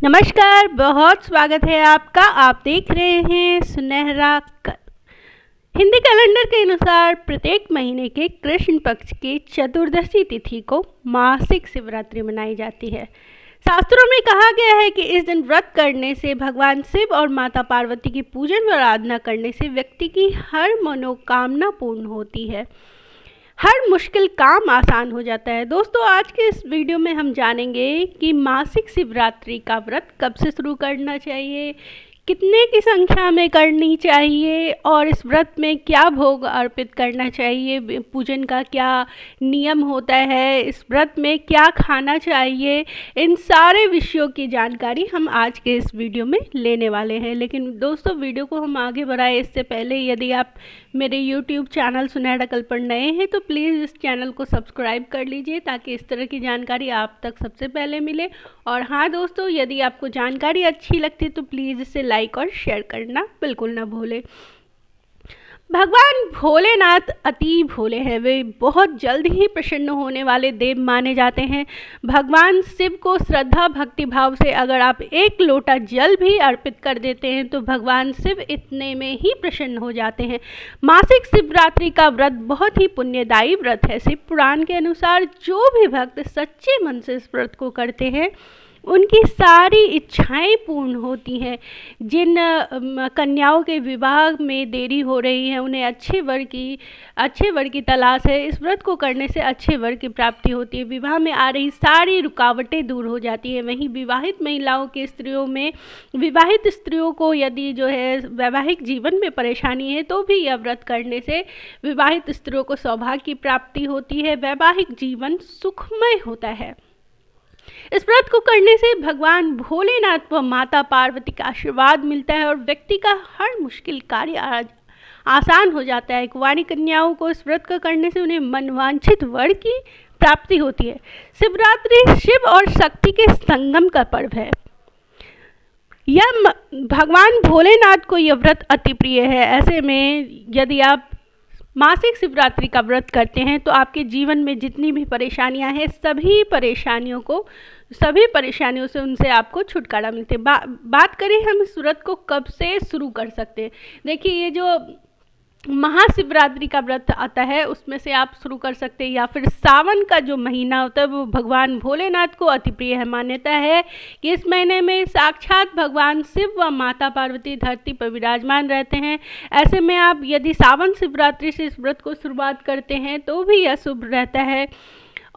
नमस्कार, बहुत स्वागत है आपका। आप देख रहे हैं सुनहरा कल। हिंदी कैलेंडर के अनुसार प्रत्येक महीने के कृष्ण पक्ष की चतुर्दशी तिथि को मासिक शिवरात्रि मनाई जाती है। शास्त्रों में कहा गया है कि इस दिन व्रत करने से, भगवान शिव और माता पार्वती की पूजन व आराधना करने से व्यक्ति की हर मनोकामना पूर्ण होती है, हर मुश्किल काम आसान हो जाता है। दोस्तों, आज के इस वीडियो में हम जानेंगे कि मासिक शिवरात्रि का व्रत कब से शुरू करना चाहिए, कितने की संख्या में करनी चाहिए और इस व्रत में क्या भोग अर्पित करना चाहिए, पूजन का क्या नियम होता है, इस व्रत में क्या खाना चाहिए। इन सारे विषयों की जानकारी हम आज के इस वीडियो में लेने वाले हैं। लेकिन दोस्तों, वीडियो को हम आगे बढ़ाए इससे पहले यदि आप मेरे YouTube चैनल सुनहरा कल पर नए हैं तो प्लीज़ इस चैनल को सब्सक्राइब कर लीजिए ताकि इस तरह की जानकारी आप तक सबसे पहले मिले। और हाँ दोस्तों, यदि आपको जानकारी अच्छी लगती है तो प्लीज़ इसे लाइक और शेयर करना बिल्कुल ना भूलें। भगवान भोलेनाथ अति भोले हैं, वे बहुत जल्द ही प्रसन्न होने वाले देव माने जाते हैं। भगवान शिव को श्रद्धा भक्ति भाव से अगर आप एक लोटा जल भी अर्पित कर देते हैं तो भगवान शिव इतने में ही प्रसन्न हो जाते हैं। मासिक शिवरात्रि का व्रत बहुत ही पुण्यदायी व्रत है। शिव पुराण के अनुसार जो भी भक्त सच्चे मन से इस व्रत को करते हैं उनकी सारी इच्छाएं पूर्ण होती हैं। जिन कन्याओं के विवाह में देरी हो रही है, उन्हें अच्छे वर की तलाश है, इस व्रत को करने से अच्छे वर की प्राप्ति होती है। विवाह में आ रही सारी रुकावटें दूर हो जाती हैं। वहीं विवाहित स्त्रियों को यदि जो है वैवाहिक जीवन में परेशानी है तो भी यह व्रत करने से विवाहित स्त्रियों को सौभाग्य की प्राप्ति होती है, वैवाहिक जीवन सुखमय होता है। इस व्रत को करने से भगवान भोलेनाथ व माता पार्वती का आशीर्वाद मिलता है और व्यक्ति का हर मुश्किल कार्य आसान हो जाता है। कुंवारी कन्याओं को इस व्रत को करने से उन्हें मनवांछित वर की प्राप्ति होती है। शिवरात्रि शिव और शक्ति के संगम का पर्व है। भगवान भोलेनाथ को यह व्रत अति प्रिय है। ऐसे में यदि आप मासिक शिवरात्रि का व्रत करते हैं तो आपके जीवन में जितनी भी परेशानियां हैं सभी परेशानियों से उनसे आपको छुटकारा मिलते हैं। बात करें हम इस व्रत को कब से शुरू कर सकते हैं। देखिए, ये जो महाशिवरात्रि का व्रत आता है उसमें से आप शुरू कर सकते हैं, या फिर सावन का जो महीना होता है वो भगवान भोलेनाथ को अति प्रिय है। मान्यता है कि इस महीने में साक्षात भगवान शिव व माता पार्वती धरती पर विराजमान रहते हैं। ऐसे में आप यदि सावन शिवरात्रि से इस व्रत को शुरुआत करते हैं तो भी यह शुभ रहता है।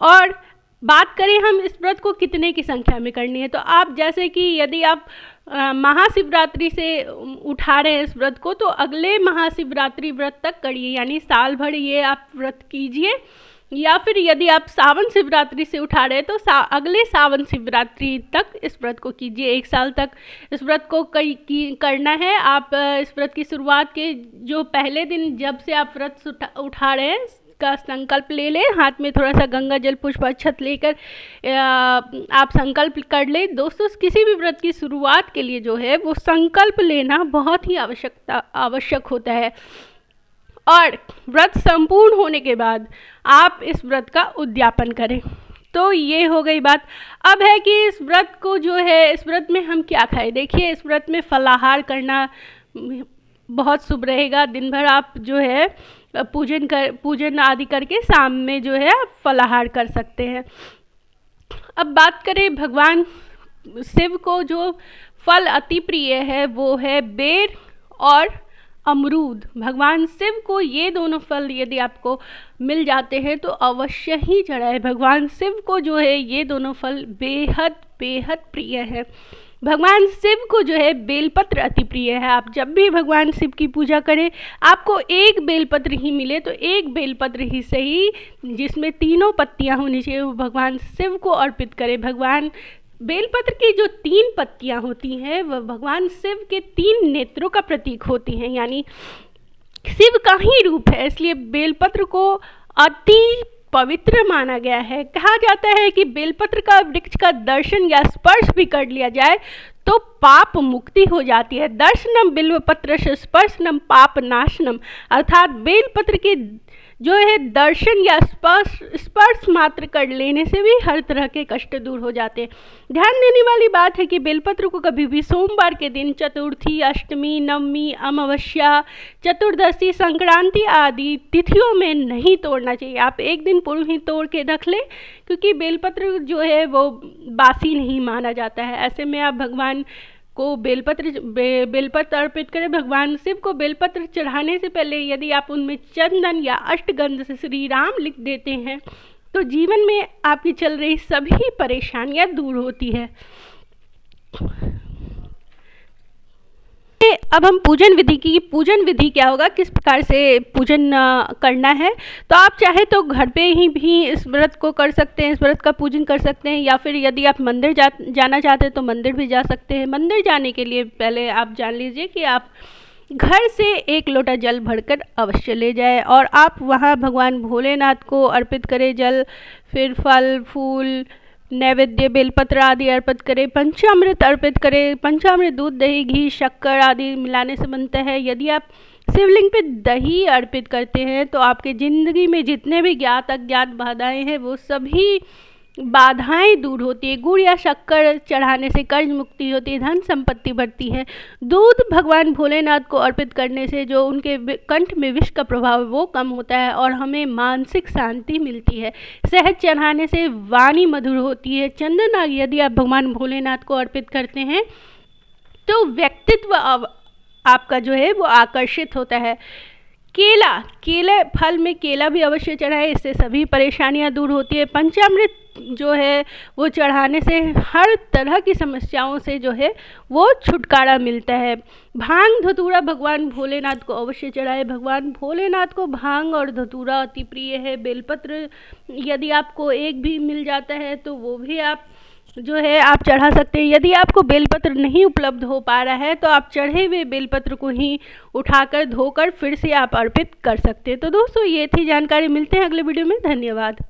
और बात करें हम इस व्रत को कितने की संख्या में करनी है, तो आप जैसे कि यदि आप महाशिवरात्रि से उठा रहे हैं इस व्रत को तो अगले महाशिवरात्रि व्रत तक करिए, यानी साल भर ये आप व्रत कीजिए। या फिर यदि आप सावन शिवरात्रि से उठा रहे हैं तो अगले सावन शिवरात्रि तक इस व्रत को कीजिए। एक साल तक इस व्रत को करना है। आप इस व्रत की शुरुआत के जो पहले दिन जब से आप व्रत उठा रहे हैं का संकल्प ले लें। हाथ में थोड़ा सा गंगा जल पुष्प अक्षत लेकर आप संकल्प कर लें। दोस्तों, किसी भी व्रत की शुरुआत के लिए जो है वो संकल्प लेना बहुत ही आवश्यक होता है। और व्रत संपूर्ण होने के बाद आप इस व्रत का उद्यापन करें। तो ये हो गई बात। अब है कि इस व्रत को जो है, इस व्रत में हम क्या खाएं। देखिए, इस व्रत में फलाहार करना बहुत शुभ रहेगा। दिन भर आप जो है पूजन आदि करके शाम में जो है आप फलाहार कर सकते हैं। अब बात करें भगवान शिव को जो फल अति प्रिय है वो है बेर और अमरूद। भगवान शिव को ये दोनों फल यदि आपको मिल जाते हैं तो अवश्य ही चढ़ाएं। भगवान शिव को जो है ये दोनों फल बेहद बेहद प्रिय है। भगवान शिव को जो है बेलपत्र अति प्रिय है। आप जब भी भगवान शिव की पूजा करें, आपको एक बेलपत्र ही मिले तो एक बेलपत्र ही सही जिसमें तीनों पत्तियां होनी चाहिए, वो भगवान शिव को अर्पित करें। भगवान बेलपत्र की जो 3 पत्तियां होती हैं वह भगवान शिव के 3 नेत्रों का प्रतीक होती हैं, यानी शिव का ही रूप है। इसलिए बेलपत्र को अति पवित्र माना गया है। कहा जाता है कि बेलपत्र का वृक्ष का दर्शन या स्पर्श भी कर लिया जाए तो पाप मुक्ति हो जाती है। दर्शनम बिल्वपत्र स्पर्शनम पाप नाशनम, अर्थात बेलपत्र के जो है दर्शन या स्पर्श मात्र कर लेने से भी हर तरह के कष्ट दूर हो जाते हैं। ध्यान देने वाली बात है कि बेलपत्र को कभी भी सोमवार के दिन, चतुर्थी, अष्टमी, नवमी, अमावस्या, चतुर्दशी, संक्रांति आदि तिथियों में नहीं तोड़ना चाहिए। आप एक दिन पूर्व ही तोड़ के रख लें, क्योंकि बेलपत्र जो है वो बासी नहीं माना जाता है। ऐसे में आप भगवान को बेलपत्र अर्पित करें। भगवान शिव को बेलपत्र चढ़ाने से पहले यदि आप उनमें चंदन या अष्टगंध से श्री राम लिख देते हैं तो जीवन में आपकी चल रही सभी परेशानियां दूर होती है। अब हम पूजन विधि क्या होगा, किस प्रकार से पूजन करना है। तो आप चाहे तो घर पे ही भी इस व्रत को कर सकते हैं, इस व्रत का पूजन कर सकते हैं, या फिर यदि आप मंदिर जाना चाहते हैं तो मंदिर भी जा सकते हैं। मंदिर जाने के लिए पहले आप जान लीजिए कि आप घर से 1 लोटा जल भरकर अवश्य ले जाए और आप वहाँ भगवान भोलेनाथ को अर्पित करें जल, फिर फल फूल नैवेद्य बेलपत्र आदि अर्पित करें, पंचामृत अर्पित करें। पंचामृत दूध, दही, घी, शक्कर आदि मिलाने से बनता है। यदि आप शिवलिंग पे दही अर्पित करते हैं तो आपके ज़िंदगी में जितने भी ज्ञात अज्ञात बाधाएं हैं वो सभी बाधाएं दूर होती है। गुड़ या शक्कर चढ़ाने से कर्ज मुक्ति होती है, धन संपत्ति बढ़ती है। दूध भगवान भोलेनाथ को अर्पित करने से जो उनके कंठ में विष का प्रभाव है वो कम होता है और हमें मानसिक शांति मिलती है। शहद चढ़ाने से वाणी मधुर होती है। चंदन यदि आप भगवान भोलेनाथ को अर्पित करते हैं तो व्यक्तित्व आपका जो है वो आकर्षित होता है। केला फल में केला भी अवश्य चढ़ाए, इससे सभी परेशानियां दूर होती है। पंचामृत जो है वो चढ़ाने से हर तरह की समस्याओं से जो है वो छुटकारा मिलता है। भांग धतूरा भगवान भोलेनाथ को अवश्य चढ़ाए। भगवान भोलेनाथ को भांग और धतूरा अति प्रिय है। बेलपत्र यदि आपको एक भी मिल जाता है तो वो भी आप जो है आप चढ़ा सकते हैं। यदि आपको बेलपत्र नहीं उपलब्ध हो पा रहा है तो आप चढ़े हुए बेलपत्र को ही उठाकर धोकर फिर से आप अर्पित कर सकते हैं। तो दोस्तों ये थी जानकारी, मिलते हैं अगले वीडियो में। धन्यवाद।